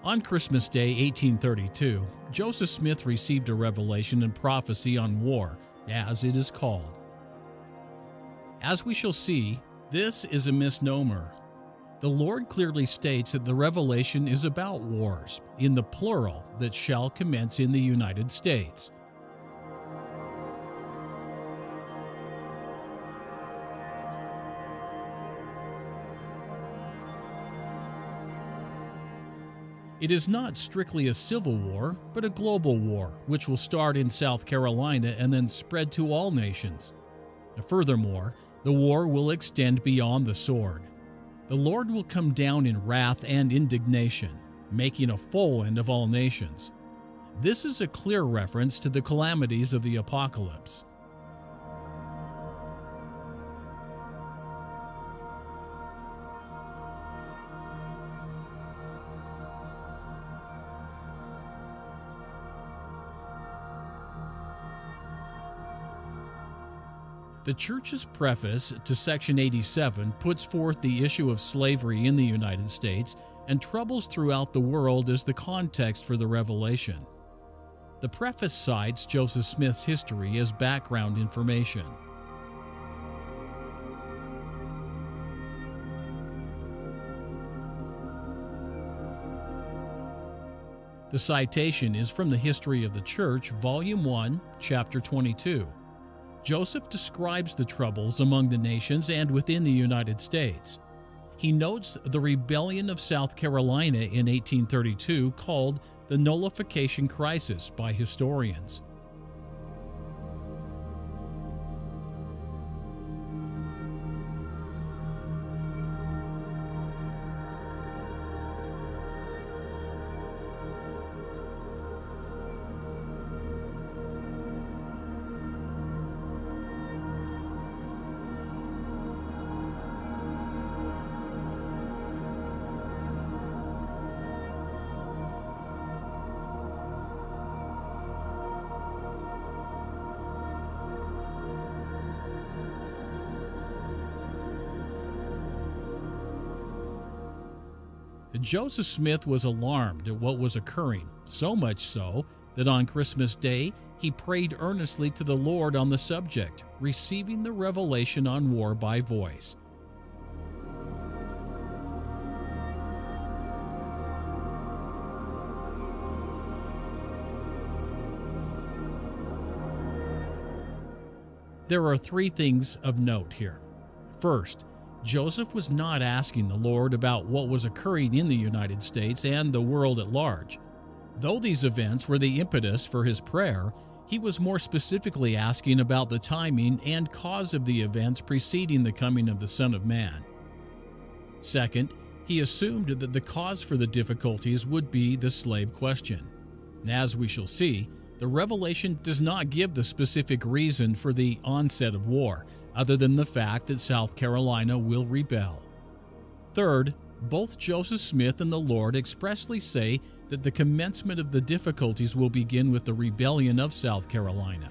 On Christmas Day, 1832, Joseph Smith received a revelation and prophecy on war, as it is called. As we shall see, this is a misnomer. The Lord clearly states that the revelation is about wars, in the plural, that shall commence in the United States. It is not strictly a civil war, but a global war, which will start in South Carolina and then spread to all nations. Furthermore, the war will extend beyond the sword. The Lord will come down in wrath and indignation, making a full end of all nations. This is a clear reference to the calamities of the apocalypse. The Church's preface to Section 87 puts forth the issue of slavery in the United States and troubles throughout the world as the context for the revelation. The preface cites Joseph Smith's history as background information. The citation is from the History of the Church, Volume 1, Chapter 22. Joseph describes the troubles among the nations and within the United States. He notes the rebellion of South Carolina in 1832 called the nullification crisis by historians. Joseph Smith was alarmed at what was occurring, so much so that on Christmas Day he prayed earnestly to the Lord on the subject, receiving the revelation on war by voice. There are three things of note here. First, Joseph was not asking the Lord about what was occurring in the United States and the world at large. Though these events were the impetus for his prayer, he was more specifically asking about the timing and cause of the events preceding the coming of the Son of Man. Second, he assumed that the cause for the difficulties would be the slave question. As we shall see, the revelation does not give the specific reason for the onset of war, other than the fact that South Carolina will rebel. Third, both Joseph Smith and the Lord expressly say that the commencement of the difficulties will begin with the rebellion of South Carolina.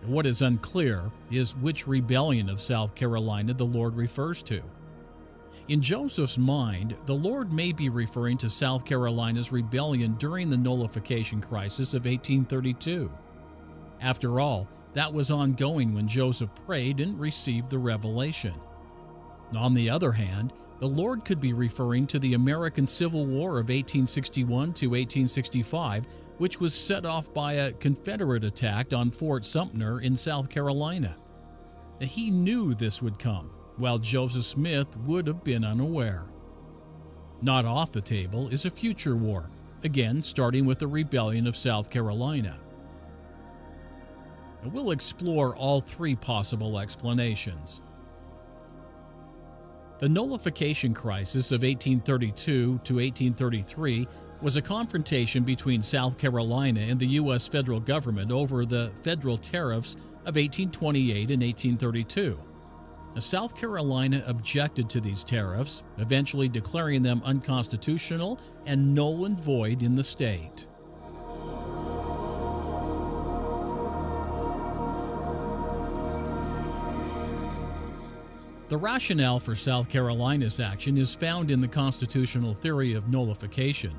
What is unclear is which rebellion of South Carolina the Lord refers to. In Joseph's mind, the Lord may be referring to South Carolina's rebellion during the nullification crisis of 1832. After all, that was ongoing when Joseph prayed and received the revelation. On the other hand, the Lord could be referring to the American Civil War of 1861 to 1865, which was set off by a Confederate attack on Fort Sumter in South Carolina. He knew this would come, while Joseph Smith would have been unaware. Not off the table is a future war, again starting with the rebellion of South Carolina. We'll explore all three possible explanations. The nullification crisis of 1832 to 1833 was a confrontation between South Carolina and the U.S. federal government over the federal tariffs of 1828 and 1832. South Carolina objected to these tariffs, eventually declaring them unconstitutional and null and void in the state. The rationale for South Carolina's action is found in the constitutional theory of nullification,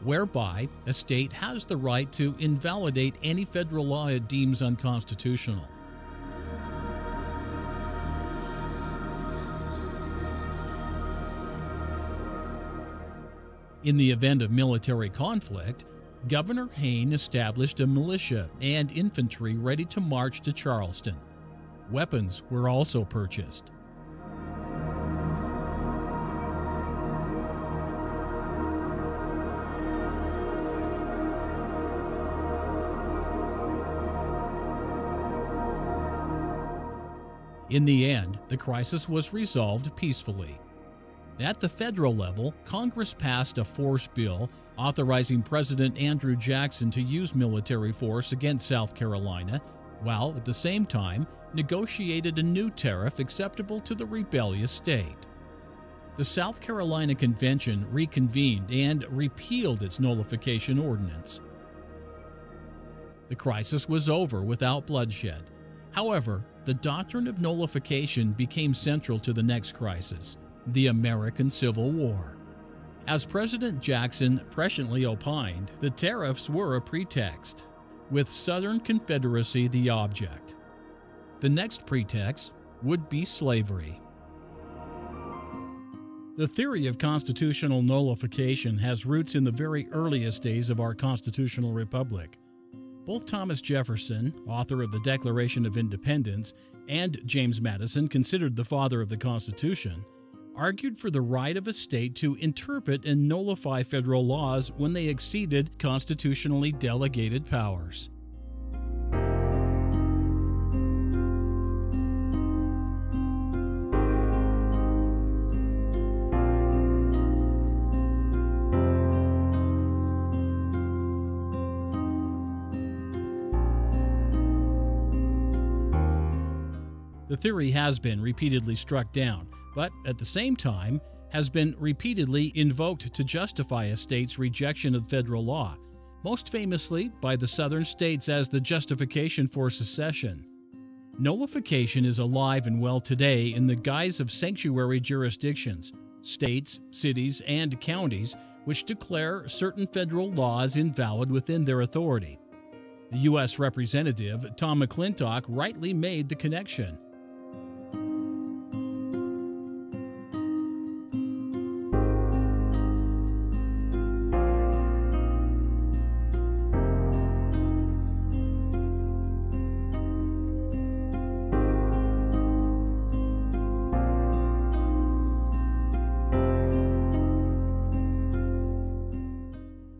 whereby a state has the right to invalidate any federal law it deems unconstitutional. In the event of military conflict, Governor Hayne established a militia and infantry ready to march to Charleston. Weapons were also purchased. In the end, the crisis was resolved peacefully. At the federal level, Congress passed a force bill authorizing President Andrew Jackson to use military force against South Carolina, while at the same time negotiated a new tariff acceptable to the rebellious state. The South Carolina Convention reconvened and repealed its nullification ordinance. The crisis was over without bloodshed. However, the doctrine of nullification became central to the next crisis, the American Civil War. As President Jackson presciently opined, the tariffs were a pretext, with Southern Confederacy the object. The next pretext would be slavery. The theory of constitutional nullification has roots in the very earliest days of our constitutional republic. Both Thomas Jefferson, author of the Declaration of Independence, and James Madison, considered the father of the Constitution, argued for the right of a state to interpret and nullify federal laws when they exceeded constitutionally delegated powers. The theory has been repeatedly struck down, but at the same time has been repeatedly invoked to justify a state's rejection of federal law, most famously by the Southern states as the justification for secession. Nullification is alive and well today in the guise of sanctuary jurisdictions, states, cities, and counties which declare certain federal laws invalid within their authority. The U.S. Representative Tom McClintock rightly made the connection.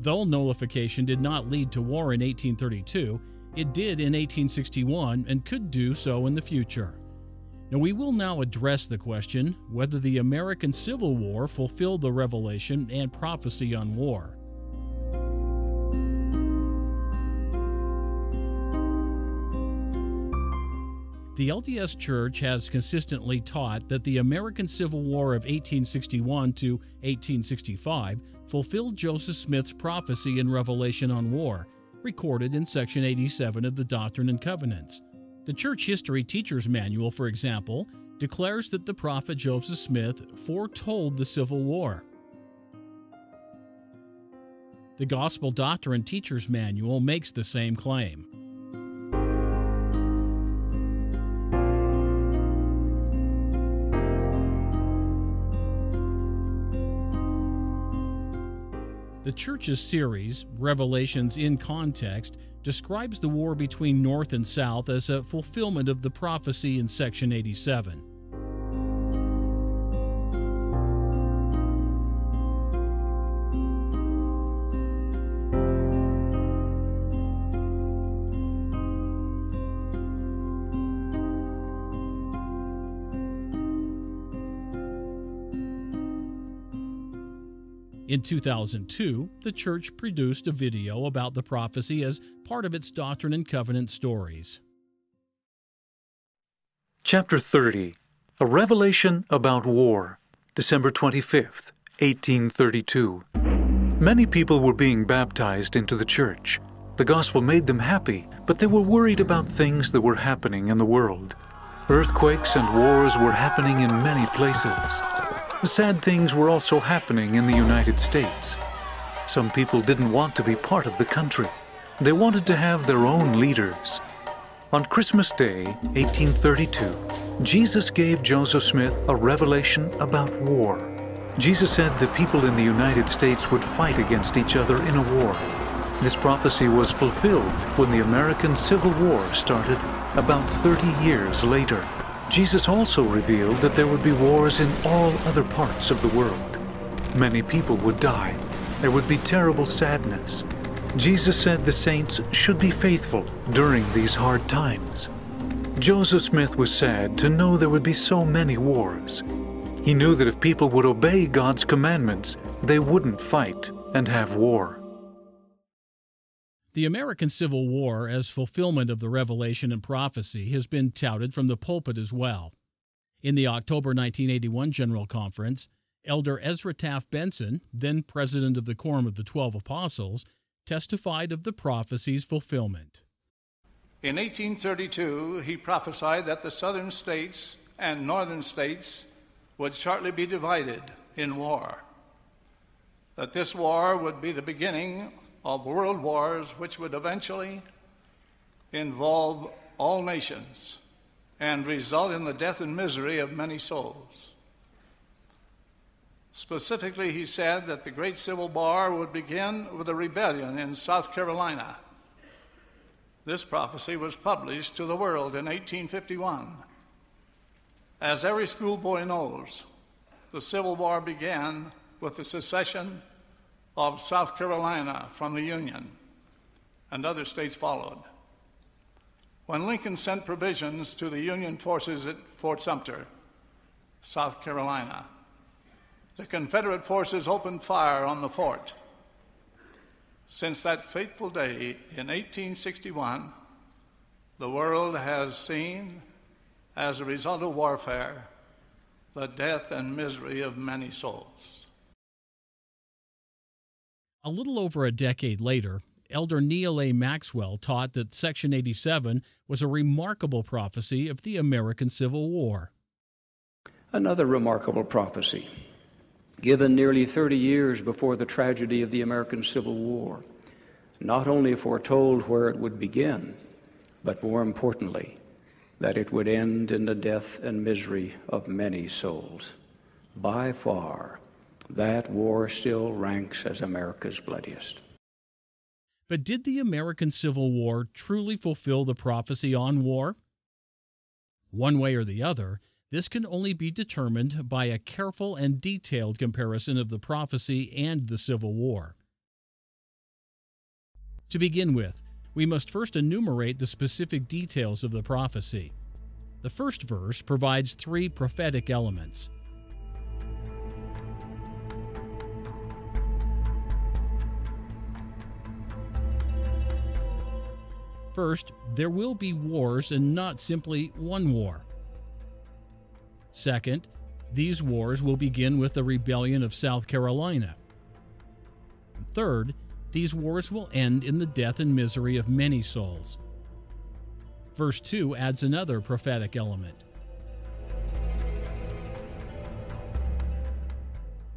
Though nullification did not lead to war in 1832, it did in 1861 and could do so in the future. Now, we will now address the question whether the American Civil War fulfilled the revelation and prophecy on war. The LDS Church has consistently taught that the American Civil War of 1861 to 1865 fulfilled Joseph Smith's prophecy and revelation on war, recorded in Section 87 of the Doctrine and Covenants. The Church History Teacher's Manual, for example, declares that the prophet Joseph Smith foretold the Civil War. The Gospel Doctrine Teacher's Manual makes the same claim. The Church's series, Revelations in Context, describes the war between North and South as a fulfillment of the prophecy in Section 87. In 2002, the Church produced a video about the prophecy as part of its Doctrine and Covenant stories. Chapter 30, A Revelation About War, December 25th, 1832. Many people were being baptized into the church. The gospel made them happy, but they were worried about things that were happening in the world. Earthquakes and wars were happening in many places. Sad things were also happening in the United States. Some people didn't want to be part of the country. They wanted to have their own leaders. On Christmas Day, 1832, Jesus gave Joseph Smith a revelation about war. Jesus said the people in the United States would fight against each other in a war. This prophecy was fulfilled when the American Civil War started about 30 years later. Jesus also revealed that there would be wars in all other parts of the world. Many people would die. There would be terrible sadness. Jesus said the saints should be faithful during these hard times. Joseph Smith was sad to know there would be so many wars. He knew that if people would obey God's commandments, they wouldn't fight and have war. The American Civil War as fulfillment of the revelation and prophecy has been touted from the pulpit as well. In the October 1981 General Conference, Elder Ezra Taft Benson, then president of the Quorum of the 12 Apostles, testified of the prophecy's fulfillment. In 1832, he prophesied that the southern states and northern states would shortly be divided in war, that this war would be the beginning of world wars which would eventually involve all nations and result in the death and misery of many souls. Specifically, he said that the Great Civil War would begin with a rebellion in South Carolina. This prophecy was published to the world in 1851. As every schoolboy knows, the Civil War began with the secession of South Carolina from the Union, and other states followed. When Lincoln sent provisions to the Union forces at Fort Sumter, South Carolina, the Confederate forces opened fire on the fort. Since that fateful day in 1861, the world has seen, as a result of warfare, the death and misery of many souls. A little over a decade later, Elder Neal A. Maxwell taught that Section 87 was a remarkable prophecy of the American Civil War. Another remarkable prophecy, given nearly 30 years before the tragedy of the American Civil War, not only foretold where it would begin, but more importantly, that it would end in the death and misery of many souls. By far, that war still ranks as America's bloodiest. But did the American Civil War truly fulfill the prophecy on war? One way or the other, this can only be determined by a careful and detailed comparison of the prophecy and the Civil War. To begin with, we must first enumerate the specific details of the prophecy. The first verse provides 3 prophetic elements. First, there will be wars and not simply one war. Second, these wars will begin with the rebellion of South Carolina. Third, these wars will end in the death and misery of many souls. Verse 2 adds another prophetic element.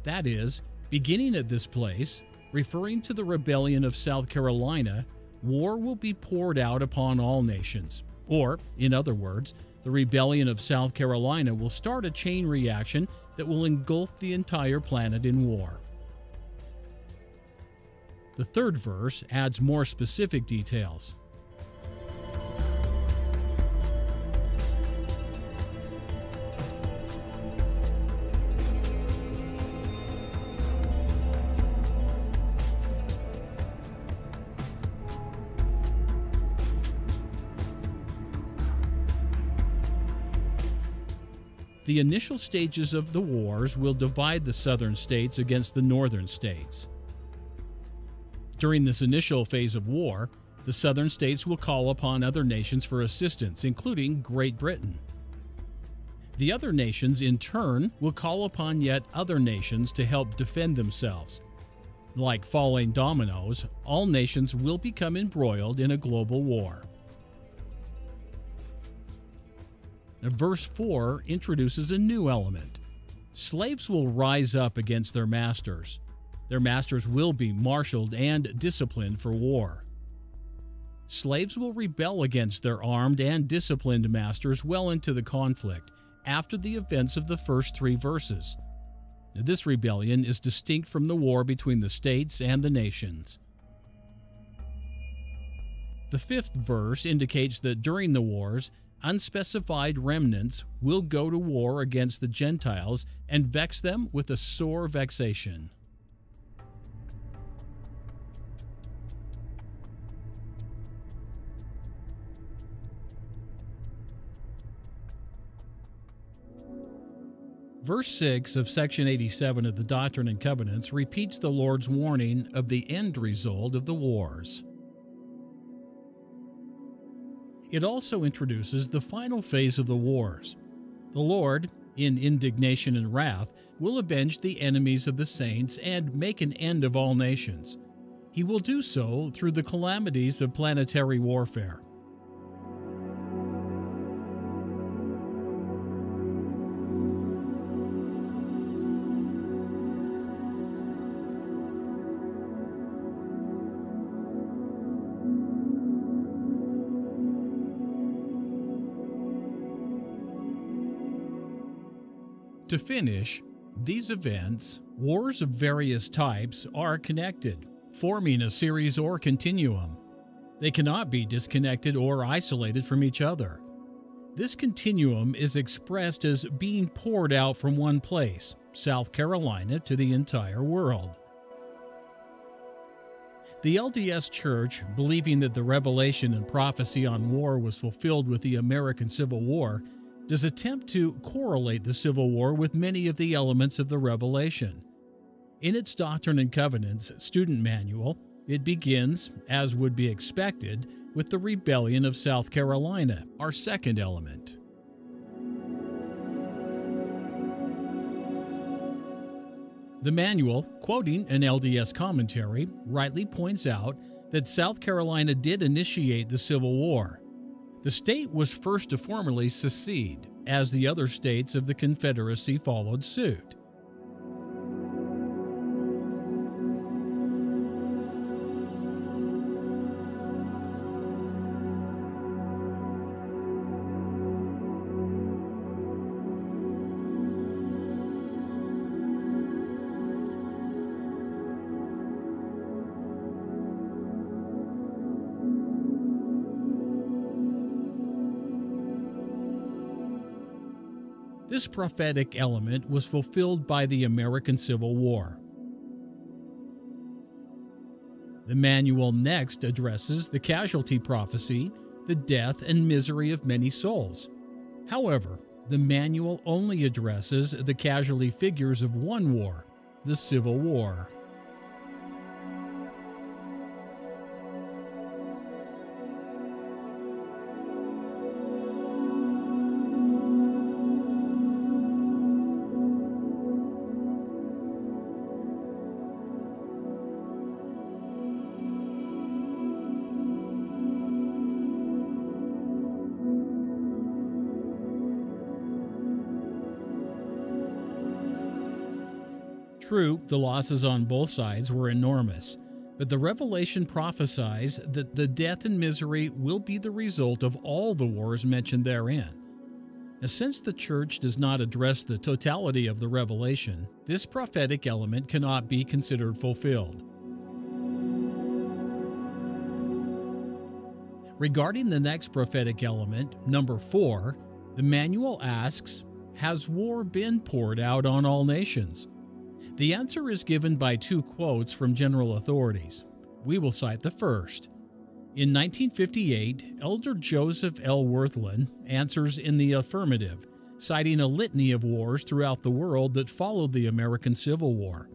That is, beginning at this place, referring to the rebellion of South Carolina, war will be poured out upon all nations. Or, in other words, the rebellion of South Carolina will start a chain reaction that will engulf the entire planet in war. The third verse adds more specific details. The initial stages of the wars will divide the southern states against the northern states. During this initial phase of war, the southern states will call upon other nations for assistance, including Great Britain. The other nations, in turn, will call upon yet other nations to help defend themselves. Like falling dominoes, all nations will become embroiled in a global war. Verse 4 introduces a new element. Slaves will rise up against their masters. Their masters will be marshaled and disciplined for war. Slaves will rebel against their armed and disciplined masters well into the conflict after the events of the first 3 verses. This rebellion is distinct from the war between the states and the nations. The 5th verse indicates that during the wars, unspecified remnants will go to war against the Gentiles and vex them with a sore vexation. Verse 6 of section 87 of the Doctrine and Covenants repeats the Lord's warning of the end result of the wars. It also introduces the final phase of the wars. The Lord, in indignation and wrath, will avenge the enemies of the saints and make an end of all nations. He will do so through the calamities of planetary warfare. To finish, these events, wars of various types, are connected, forming a series or continuum. They cannot be disconnected or isolated from each other. This continuum is expressed as being poured out from one place, South Carolina, to the entire world. The LDS Church, believing that the revelation and prophecy on war was fulfilled with the American Civil War, does attempt to correlate the Civil War with many of the elements of the Revelation. In its Doctrine and Covenants student manual, it begins, as would be expected, with the rebellion of South Carolina, our second element. The manual, quoting an LDS commentary, rightly points out that South Carolina did initiate the Civil War. The state was first to formally secede, as the other states of the Confederacy followed suit. This prophetic element was fulfilled by the American Civil War. The manual next addresses the casualty prophecy, the death and misery of many souls. However, the manual only addresses the casualty figures of one war, the Civil War. True, the losses on both sides were enormous, but the Revelation prophesies that the death and misery will be the result of all the wars mentioned therein. Now, since the Church does not address the totality of the Revelation, this prophetic element cannot be considered fulfilled. Regarding the next prophetic element, number 4, the manual asks, "Has war been poured out on all nations?" The answer is given by 2 quotes from general authorities. We will cite the first. In 1958, Elder Joseph L. Worthland answers in the affirmative, citing a litany of wars throughout the world that followed the American Civil War.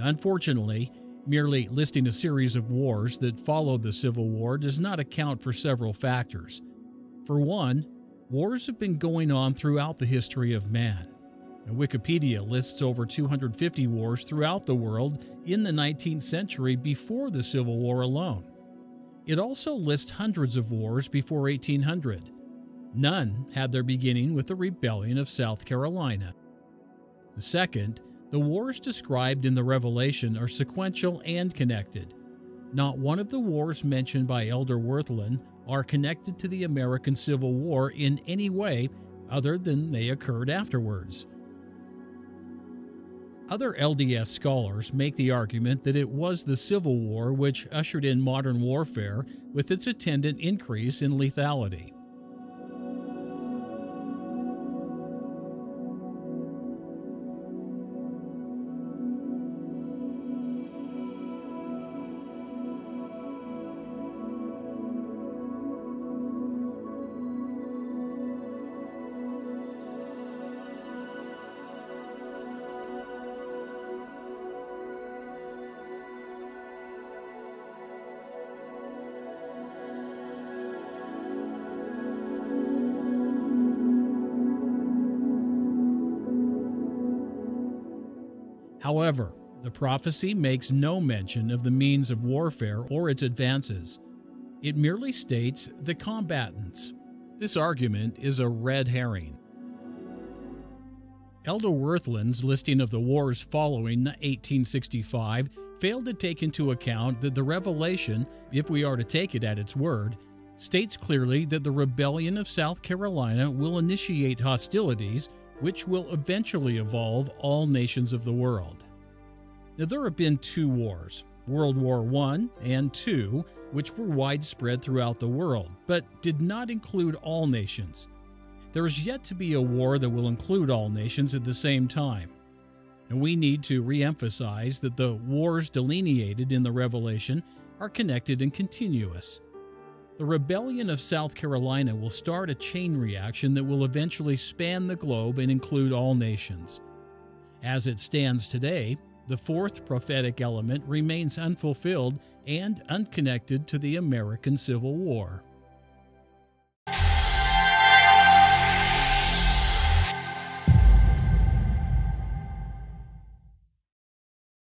Unfortunately, merely listing a series of wars that followed the Civil War does not account for several factors. For one, wars have been going on throughout the history of man. Wikipedia lists over 250 wars throughout the world in the 19th century before the Civil War alone. It also lists hundreds of wars before 1800. None had their beginning with the rebellion of South Carolina. Second, the wars described in the Revelation are sequential and connected. Not one of the wars mentioned by Elder Worthland are connected to the American Civil War in any way other than they occurred afterwards. Other LDS scholars make the argument that it was the Civil War which ushered in modern warfare with its attendant increase in lethality. However, the prophecy makes no mention of the means of warfare or its advances. It merely states the combatants. This argument is a red herring. Elder Worthland's listing of the wars following 1865 failed to take into account that the Revelation, if we are to take it at its word, states clearly that the rebellion of South Carolina will initiate hostilities which will eventually involve all nations of the world. Now, there have been two wars, World War I and II, which were widespread throughout the world, but did not include all nations. There is yet to be a war that will include all nations at the same time. And we need to re-emphasize that the wars delineated in the Revelation are connected and continuous. The rebellion of South Carolina will start a chain reaction that will eventually span the globe and include all nations. As it stands today, the fourth prophetic element remains unfulfilled and unconnected to the American Civil War.